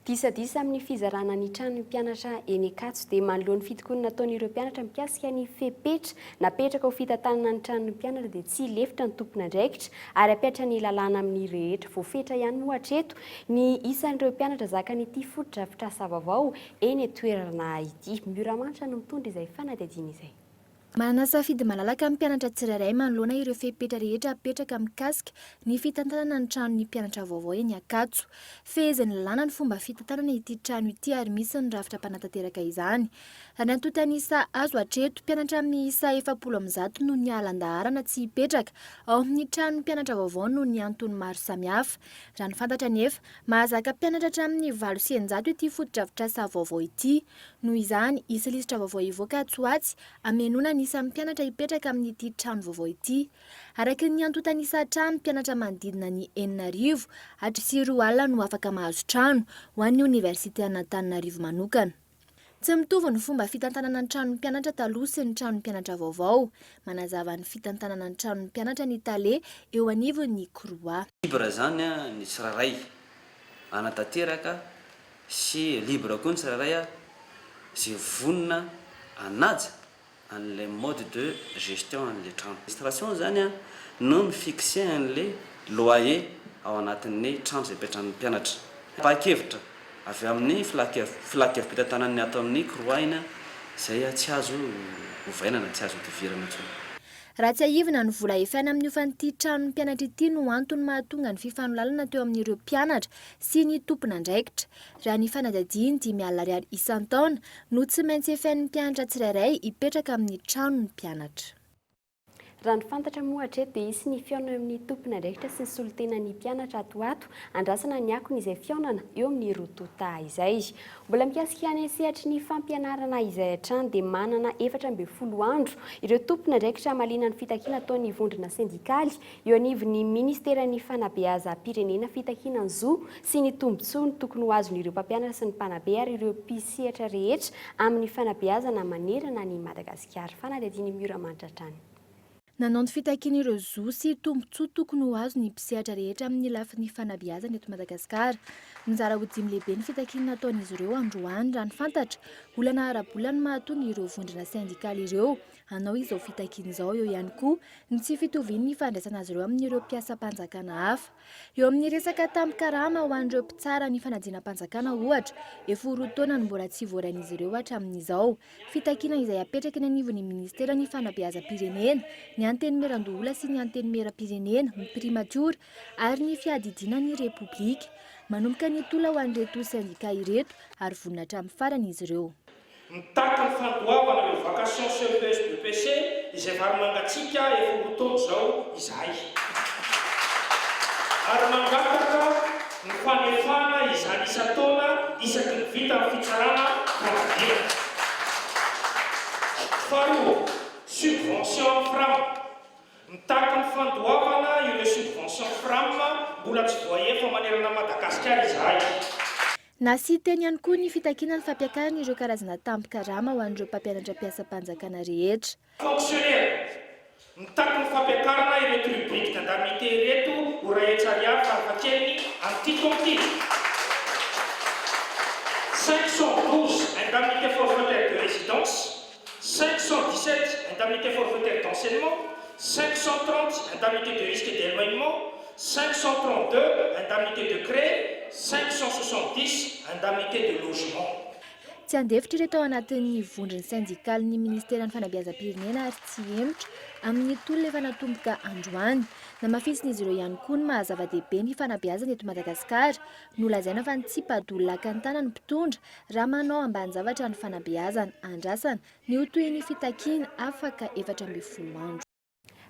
Disadisa amin'ny fizarana ny tranon'ny mpianatra eny Ankatso dia manoloan'ny fitokonana nataon'ireo mpianatra mikasika ny fepetra napetraka ho fitantanana ny tranon'ny mpianatra dia tsy lefitra ny tompona andraikitra ary apetra ny lalàna amin'ny rehetra voafetra ihany ohatra eto ny isan'ireo mpianatra zakan'ity foto-drafitrasa vaovao eny toerana ity. Mioramanitra no mitondra izay fanadihadiana izay. Manasafidy malalaka amin'ny mpianatra tsirairay manoloana ireo fepetra rehetra apetraka mikasika ny fitantanana ny tranon'ny mpianatra vaovao eny Ankatso. Fehezany lalàna ny fomba fitantanana ity trano ity ary misy ny rafitra mpanatanteraka izany. Any antotanisa azo hatreto mpianatra miisa 700 no ny alan-daharana tsy hipetraka ao amin'ny tranon'ny mpianatra vaovao no ny antony maro samihafa. Raha ny fantatra nefa mahazaka mpianatra hatramin'ny 800 ity foto-drafitrasa vaovao ity. Noho izany isa lisitra vaovao ivoaka Tsoatsy amenona isa mpianatra hipetraka amin'ity trano vaovao ity. Araka ny antotanisa trano mpianatra manodidina ny 9,000 hatrisy 4 alina no afaka mahazo trano ho an'ny Université Antananarivo manokana. Tsy mitovy ny fomba fitantanana ny tranon'ny mpianatra taloha sy ny tranon'ny mpianatra vaovao. Manazava ny fitantanana ny tranon'ny mpianatra ny Tale eo anivon'ny Croix. Libra zany ny tsirairay anatanteraka sy libra koa ny tsirairay sy vonona anaja an'le mode de gestion an'le trano. Administration zany no mifixé an'le loyer ao anatin'ny trano izay petran'ny mpianatra. Pa-kevitra avy amin'ny filakevim-pitantanany ato amin'ny Croix izay tsy azo ovainana, tsy azo divirana intsony. Raha tsy ahivina ny vola efaina amin'ny ofan'ity tranon'ny mpianatra ity no antony mahatonga ny fifanolalana teo amin'ireo mpianatra sy ny tompona andraikitra. Raha ny fanadihadiany 5,000 ariary isan-taona no tsy maintsy efain'ny mpianatra tsirairay hipetraka amin'ny tranon'ny mpianatra. Raha ny fantatra moa hatreto dia isy ny fiaonana amin'ny tompona andraikitra sy ny solotenan'ny mpianatra atoato andrasana ny akony izay fiaonana eo amin'ny rotota izay. Mbola mikasika any sehatry ny fampianarana izay hatrany dia manana 14 andro ireo tompona andraikitra malina ny fitakiana ataon'ny vondrona sindikaly eo anivon'ny ministeran'ny fanabeazam-pirenena fitakiana ny zo sy ny tombontsoa ny tokony ho azon'ireo mpampianatra sy ny mpanabe ary ireo mpisehatra rehetra amin'ny fanabeazana manerana ny Madagasikara. Fanadihadiana Mioramanitra trany. Nanao ny fitakiana ireo zo sy tombontsoa tokony ho azo ny mpisehatra rehetra amin'ny lafin'ny fanabeazana eto Madagasikara. Mizara ho dimy lehibe ny fitakiana nataon'izy ireo androany raha ny fantatra. Olana ara-bola no mahatonga ireo vondrona sindikaly ireo hanao izao fitakiana izao. Eo ihany koa ny tsy fitoviany ny fandraisana azy ireo amin'ireo mpiasa-panjakana hafa. Eo amin'ny resaka tampikarama ho an'ireo mpitsara ny fanadina-panjakana ohatra, 4 taona no mbola tsy voaran'izy ireo hatramin'izao. Fitakiana izay apetraka ny anivon'ny ministeran'ny fanabeazam-pirenena, ny antenimeran-dohola sy ny antenimeram-pirenena, ny primature ary ny fiadidinan'ny repoblika. Manomboka ny tola ho an'ireto sindika ireto ary vonona hatramin'ny farany izy ireo. Mitaka ny fandoavana ny vacation CPS BPC izay vary mangatsika 4 taona zao izay. Ary mangataka ny fanefana izany isa-taona isaky ny vita amin'ny fitsarana fanabe. Faharoa, subvention FRAM. Mitaka ny fandoavana ireo subvention FRAM mbola tsy voahefa manerana Madagasikara izay. Nasiteny ihany koa ny fitakiana ny fampiakarana ireo karazana tampikarama ho an'ireo mpampianatra mpiasa-panjakana rehetra. Fonctionnaire, mitaka ny fampiakarana ireto rubrique d'indemnité ireto ho ray hetsariary farafahakeliny amin'ity taona ity. 512 indemnité forfaitaire de résidence, 517 indemnité forfaitaire d'enseignement, 530 indemnité de risque d'éloignement, 532 indemnité de crédit, 570 indemnité de logement. Tsy andefitra ireto ao anatin'ny vondrony sindikaly ny ministeran'ny fanabeazam-pirenena ary tsy emotra amin'ny tolona efa natomboka androany. Namafisin'izy ireo ihany koa ny mahazava-dehibe ny fanabeazana eto Madagasikara. Nolazaina fa ny tsipadolona akantanany mpitondra raha manao ambanin-javatra ny fanabeazana, andrasana ny ho toy ny fitakiana afaka 14 andro.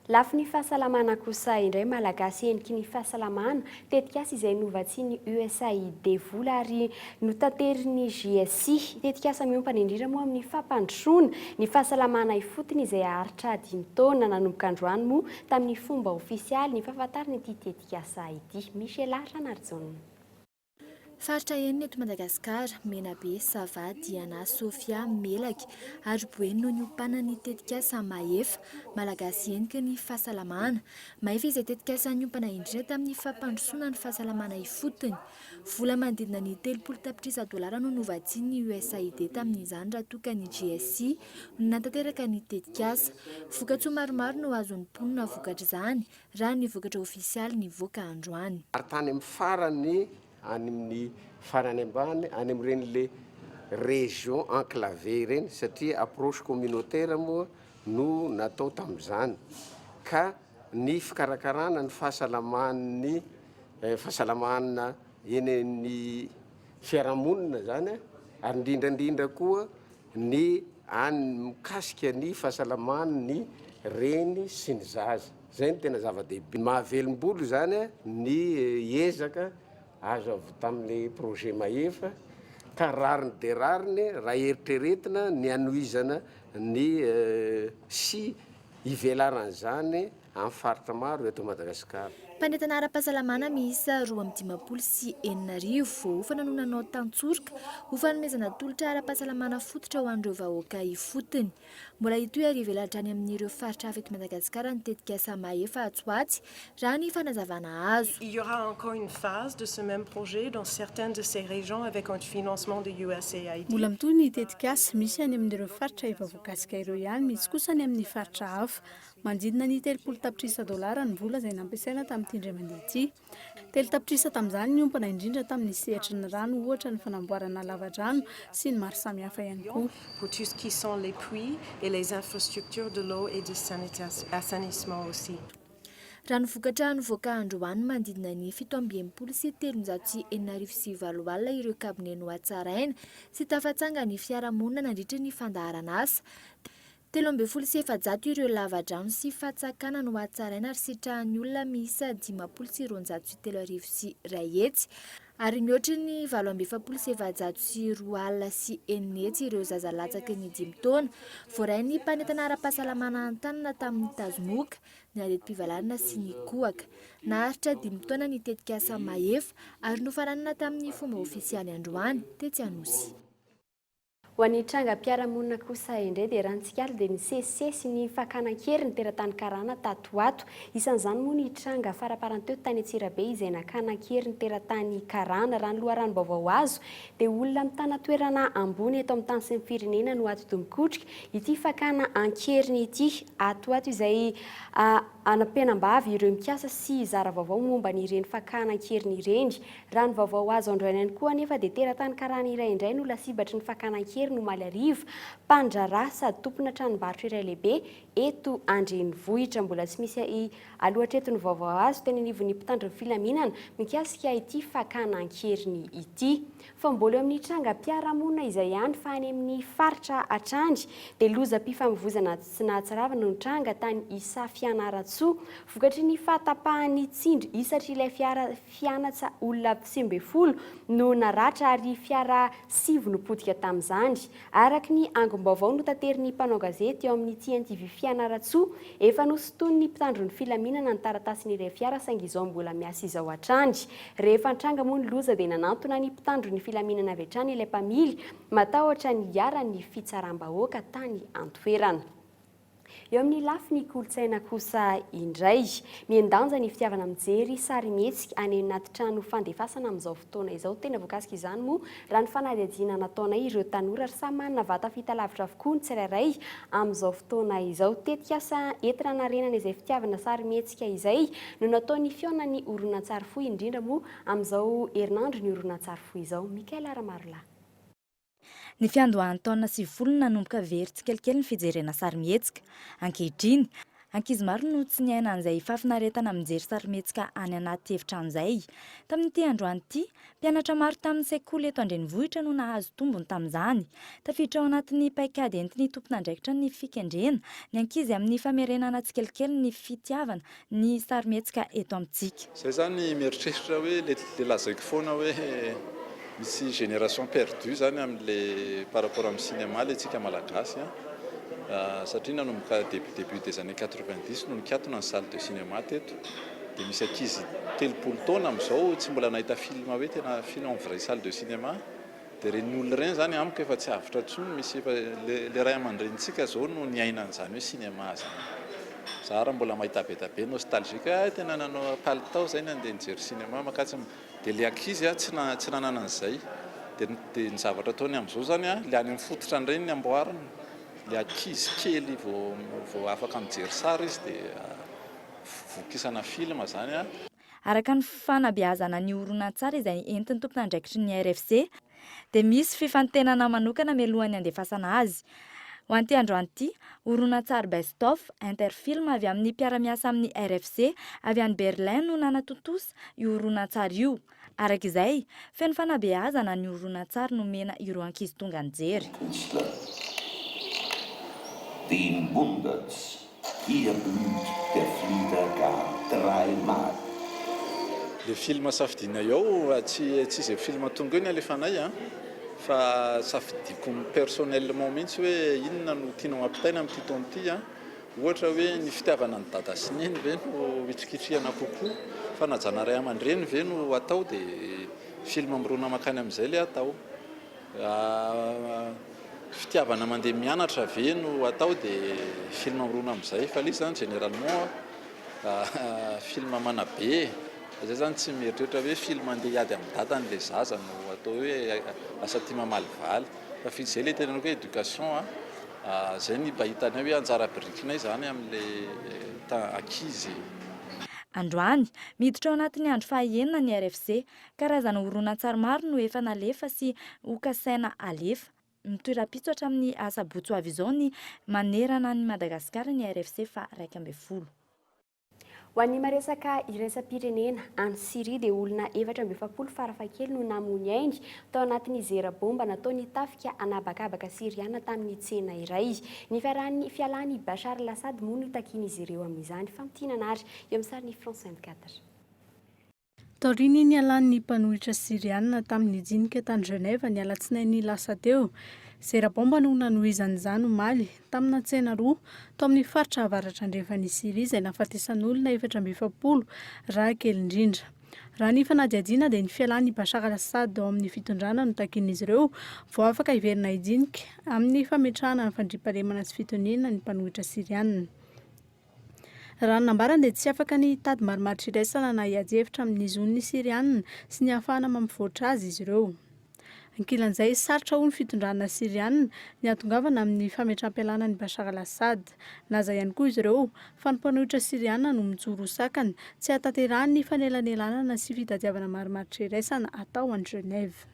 Lafy ny fahasalamana kosa indray malagasy endriky ny fahasalamana tetikasa izay novatsy ny USAID vola ary notatery ny GSI tetikasa miompana indrindra moa amin'ny fampandrosoana ny fahasalamana ifotony izay aharitra 5 taona nanomboka androany moa tamin'ny fomba ofisialy ny fahafantarana ity tetikasa ity. Michel Ranarjon. Faritra enina eto Madagasikara, Menabe, Sava, Diana, Sofia, Melaky ary Boeny no niompana ny tetikasa Maefa malagasy endrika ny fahasalamana. Maefa izay tetikasa niompana indrindra tamin'ny fampandrosoana ny fahasalamana ifotony. Vola manodidina ny 30 tapitrisa dolara no novatsy ny USAID tamin'izany raha toka ny GSI no nantanteraka ny tetikasa. Vokatsoa maromaro no azon'ny mponina vokatra izany raha ny vokatra ofisialy nivoaka androany. Tany amin'ny farany any amin'ny farany ambany any amin'ireny le région enclavé ireny satria approche communautaire moa no natao tamin'izany ka ny fikarakarana ny fahasalamana eny ny fiarahamonina zany ary indrindrandrindra koa ny any mikasika ny fahasalamana ny reny sy ny zaza. Zay ny tena zava-dehibe. Mahavelom-bolo zany ny ezaka azo avy tamin'le projet Maefa ka rariny de rariny raha eritreretina ny anoizana ny sy ivelaran'izany amin'ny faritra maro eto Madagasikara. Mpanetana ara-pahasalamana miisa 2.9 voaofana no nanao tantsorika ho fanomezana tolotra ara-pahasalamana fototra ho an'ireo vahoaka ifotony. Mbola itoy ary velatra any amin'ireo faritra hafa eto Madagasikara ny tetikasa Maefa Atsoatsy raha ny fanazavana azo. Il y aura encore une phase de ce même projet dans certaines de ces régions avec un financement de USAID. Mbola mitoy ny tetikasa misy any amin'ireo faritra efa voakasika ireo ihany, misy kosa any amin'ny faritra hafa. Manodidina ny 30 tapitrisa dolara ny vola izay nampiasaina tamin'ity indray mandeha ity. 3 tapitrisa tamin'izany niompana indrindra tamin'ny sehatry ny rano ohatra ny fanamboarana lavadrano sy ny maro samihafa ihany koa. Pour tout ce qui sont les puits et les infrastructures de l'eau et de assainissement aussi. Raha ny vokatra nivoaka androany manodidina ny 780 sy 309 alina ireo kabine no hatsaraina sy tafatsanga ny fiarahamonina nandritra ny fandaharana asa. 30 sy 700 ireo lavadrano sy fatsakana no hatsaraina ary sitrahan'ny olona miisa 50 sy 203 sy 1 hetsy ary mihoatra ny 70 sy 700 sy 2 alina sy 1 hetsy ireo zazalatsaky ny 5 taona. Voaray ny mpanetana ara-pahasalamana an-tanana tamin'ny tazomoka, ny areti-pivalanana sy ny kohaka. Naharitra 5 taona ny tetikasa Maefa ary nofaranana tamin'ny fomba ofisialy androany tetsy Anosy. Ho an'ny tranga mpiara-monina kosa indray dia rantsikaly dia ny sesisesy ny fakana-kery ny teratany Karana tatoato. Isan'izany moa ny tranga faraparanteo tany Antsirabe izay nakana-kery ny teratany Karana raha ny loharano vaovao azo dia olona mitana toerana ambony eto amin'ny tany sy ny firenena no ato domikotrika ity fakana ankeriny ity atoato izay anampenambavy ireo mikasa sy zara vaovao momba n'ireny fakana-keriny ireny. Raha ny vaovao azo androany ihany koa anefa dia teratany Karana iray indray no lasibatry ny fakana-kery no maly ariva mpandrara sady tompona tranombarotra iray lehibe eto Andrenivohitra. Mbola tsy misy alohatreto ny vaovao azo teny anivon'ny mpitandron'ny filaminana mikasika ity fakana-keriny ity. Fa mbola eo amin'ny tranga mpiara-monina izay ihany fa any amin'ny faritra Atrandry dia lozam-pifamoivoizana tsy nahatsiravana no tranga tany Isa Fianaratsoa vokatry ny fahatapahany tsindry isatry ilay fianatsa olona 12 no naratra ary fiara 7 no potika tamin'izany. Araka ny angom-baovao notanteriny mpanao gazety eo amin'ny TNTV Fianaratsoa efa nosotony mpitandron'ny filaminana ny taratasin'ilay fiara saingy izao mbola miasa izao Atrandry. Rehefa tranga moa ny loza dia nanantona ny mpitandron'ny filaminana avy hatrany ilay mpamily matahotra ny hiara ny fitsaram-bahoaka tany an-toerana. Eo amin'ny lafy ny kolotsaina kosa indray miendanja ny fitiavana mijery sarimihetsika any anaty trano fandefasana amin'izao fotoana izao. Tena voakasika izany moa raha ny fanadihadiana nataonay ireo tanora ary samy manana vata fahitalavitra avokoa ny tsirairay amin'izao fotoana izao. Tetikasa entina narenana izay fitiavana sarimihetsika izay no nataony fihaonan'ny oronan-tsary fohy indrindra moa amin'izao herinandro ny oronan-tsary fohy izao. Mikael Aramarola. Ny fiandohan'ny taona 10 nanomboka very tsikelikely ny fijerena sarimihetsika. Ankehitriny, Ankizy maro no tsy niaina an'izay fahafinaretana mijery sarimihetsika any anaty efitrano izay. Tamin'ity androany ity, mpianatra maro tamin'ny sekoly eto Andrenivohitra no nahazo tombony tamin'izany. Tafiditra ao anatin'ny paikady entin'ny tompon'andraikitra ny fikendrena, ny ankizy amin'ny famerenana tsikelikely ny fitiavana ny sarimihetsika eto amintsika. Izay zany mieritreritra hoe le lazaiko foana hoe misy génération perdue zany amin'le par rapport amin'ny cinéma le tsika malagasy satria nanomboka début des années 90 no nikatona ny salle de cinéma teto dia misy ankizy 30 taona amin'izao tsy mbola nahita film hoe tena film en vrai salle de cinéma dia reny olona reny zany amiko efa tsy avitra intsony misy le ray aman-drenitsika zao no niaina an'izany hoe cinéma zany. Zara mbola mahita be nostalgique tena nanao palitao zay nandeha nijery cinéma makatsy dia le ankizy tsy nanana an'izay dia ny zavatra ataony amin'izao zany le any amin'ny fototra ny reny ny amboariny le ankizy kely vao afaka mijery sary izy dia vokisana film zany Araka ny fanabeazana ny horonan-tsary izay entin'ny tompon'andraikitry ny RFC dia misy fifantenana manokana mialohan'ny andefasana azy. Ho an'ity androany ity, horonan-tsary best of interfilm avy amin'ny mpiara-miasa amin'ny RFC avy any Berlin no nanatotosa io horonan-tsary io. Araka izay, feno fanabeazana ny horonan-tsary nomena ireo ankizy tonga nijery. Den wundert's, ihr blüht der Flieder gar dreimal. Le film safidina ao tsy izay film tonga io ny alefanay fa safidiko personnellement mihitsy hoe inona no tianao ampitaina amin'ity taona ity ohatra hoe ny fitiavana ny dada sy neny ve no hitrikitrihana kokoa fa najana ray aman-dreny ve no atao dia film mirona makany amin'izay le atao fitiavana mandeha mianatra ve no atao dia film mirona amin'izay fa izy zany généralement film manabe zay zany tsy mieritreritra hoe film mandeha hiady amin'ny dadany le zaza no atao hoe asa tia mamalivaly fa fizy zay le tena hoe éducation zay ny mba hitanay hoe anjara birikinay zany amin'le ankizy. Androany miditra ao anatin'ny andro fahaenina ny RFC, karazana horonan-tsary maro no efa nalefa sy hokasaina alefa. Mitoeram-pitso hatramin'ny asabotsy ho avy izao ny manerana ny Madagasikara ny RFC fa 12. Ho an'ny maresaka iraisam-pirenena any Syria dia olona 770 farafakely no namony aingy tao anatin'ny zera-bomba nataony tafika anabakabaka Siriana tamin'ny tsena iray. Ny fialan'ny Bachar al-Assad moa no takian'izy ireo amin'izany famtinana ary eo amin'ny sarin'ny France 24. Taoriny ny alan'ny mpanohitra Siriana tamin'ny jinika tany Genève ny alatsinainy lasa teo. Zera-bomba no nanohizan'izany omaly tamina tsena roa tao amin'ny faritra avaratra andrefan'ny Syria izay nahafatesan'olona 770 raha kely indrindra. Raha ny fanadihadiana dia ny fialan'ny Bachar al-Assad ao amin'ny fitondrana no takian'izy ireo vao afaka hiverina hijinika amin'ny fametrahana ny fandriampahalemana sy fitoniana ny mpanohitra Siriana. Raha nambarana dia tsy afaka ny tady marimaritra iraisana na hiady hevitra amin'ny zon'ny Siriana sy ny ahafahana mampivoatra azy izy ireo. Ankilan'izay sarotra ho ny fitondrana Siriana ny atongavana amin'ny fametram-pialana ny Bachar al-Assad. Laza ihany koa izy ireo fa ny mpanohitra Siriana no mijoro sakana tsy hataterahan'ny fanelanelanana sy fitadiavana marimaritra iraisana atao any Genève.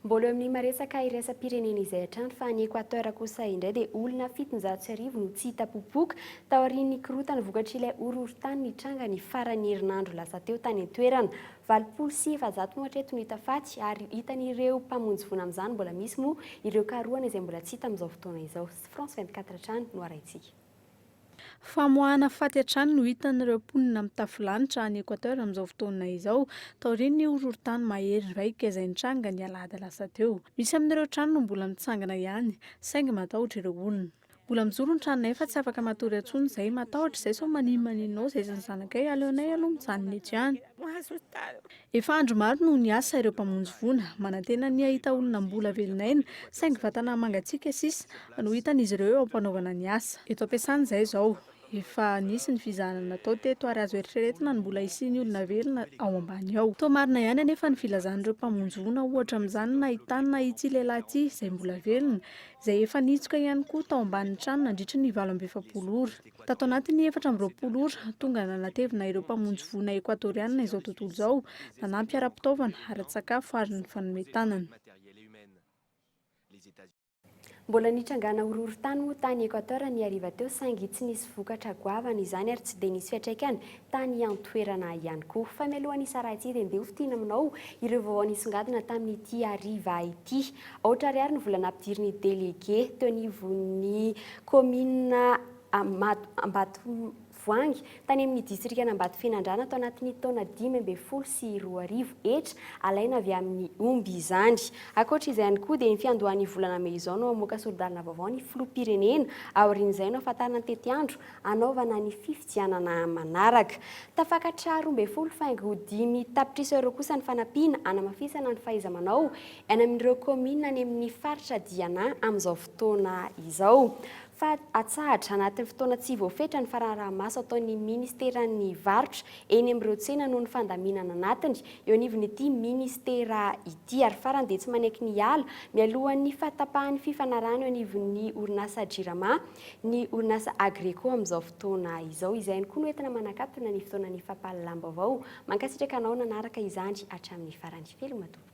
Mbola amin'ny maresaka iraisam-pirenena izay hatrany fa ny Équateur kosa indray dia olona 700 no tsy hita popoka tao aorian'ny korotana vokatry ilay horohorontany nitranga ny farany herinandro lasa teo tany an-toerana. 700 no hatreto no hita faty ary hitan'ireo mpamonjy voana amin'izany mbola misy moa ireo karohana izay mbola tsy hita amin'izao fotoana izao. France 24 hatrany no araitsika. Famoahana faty hatrany no hitan'ireo mponina mitafilanitra any Équateur amin'izao fotoana izao taorian'ny horohorontany mahery vaika izay nitranga ny alahady lasa teo. Misy amin'ireo trano no mbola mitsangana ihany saingy matahotra ireo olona. Mbola mijoro ny tranonay fa tsy afaka matory antsony izay matahotra izay sao maninao izay sy ny zanakay aleonay aloha mijanona eto ihany. Efa andro maro no niasa ireo mpamonjy voana manantena ny ahita olona mbola velonaina saingy vatana mangatsiaka sisa no hitan'izy ireo ao ampanaovana ny asa. Eto ampiasana izay izao. Efa nisy ny fizahana natao teto ary azo eritreretina ny mbola isiany olona velona ao ambany ao. Toa marina ihany anefa ny filazan'ireo mpamonjy voana ohatra amin'izany nahitana ity lehilahy ity izay mbola velona izay efa nitsoka ihany koa tao ambanin'ny trano nandritra ny 27 ora. Tato anatin'ny 420 ora tonga nanatevina ireo mpamonjy voana ekwatoriana izao tontolo izao nanampy ara-pitaovana, ara-tsakafo ary ny fanometanana. Mbola nitrangana horohorontany moa tany Équateur ny hariva teo saingy tsy nisy vokatra goavana izany ary tsy dia nisy fiantraikany tany an-toerana ihany koa. Fa mialohan'ny saraitsy dia ndeha hofitina aminao ireo vaovao nisongadina tamin'ity hariva ity. Ohatra ariary ny volana ampidiriny délégué teo anivon'ny commune Ambatovoangy tany amin'ny distrikana Ambatofinandrana tao anatin'ny taona 2012 etra alaina avy amin'ny omby izany. Ankoatra izay ihany koa dia ny fiandohan'ny volana Mey izao no mamoaka solidalina vaovao ny filoham-pirenena aorian'izay no ahafantarana ny tety andro anaovana ny fifidianana manaraka. Tafakatra 12 faingo 5 tapitrisa euro kosa ny fanampiana anamafisana ny fahaiza-manao any amin'ireo commune any amin'ny faritra Diana amin'izao fotoana izao. Fa atsahatra anatin'ny fotoana tsy voafetra ny faranarahamaso ataon'ny ministeran'ny varotra eny amin'ireo tsena noho ny fandaminana anatiny eo anivon'ity ministera ity ary farany dia tsy manaiky ny ala mialohan'ny fahatapahan'ny fifanarahana eo anivon'ny orinasa Jirama ny orinasa Agreco amin'izao fotoana izao. Izay ihany koa no entina manakatona ny fotoanan'ny fampahalalam-baovao. Mankasitraka anao nanaraka izany hatramin'ny farany filma tompoko.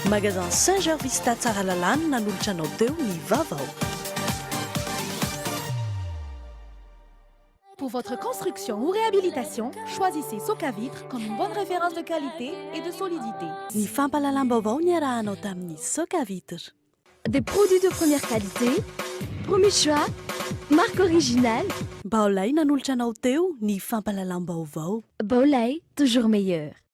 Magasin Saint-Georges Vista Tsaralalana nanolotra anao teo ny vaovao. Pour votre construction ou réhabilitation, choisissez Socavitre comme une bonne référence de qualité et de solidité. Ny fampahalalam-baovao ny arahanao tamin'ny Socavitre. Des produits de première qualité, premier choix, marque originale. Baolay nanolotra anao teo ny fampahalalam-baovao. Baolay, toujours meilleur.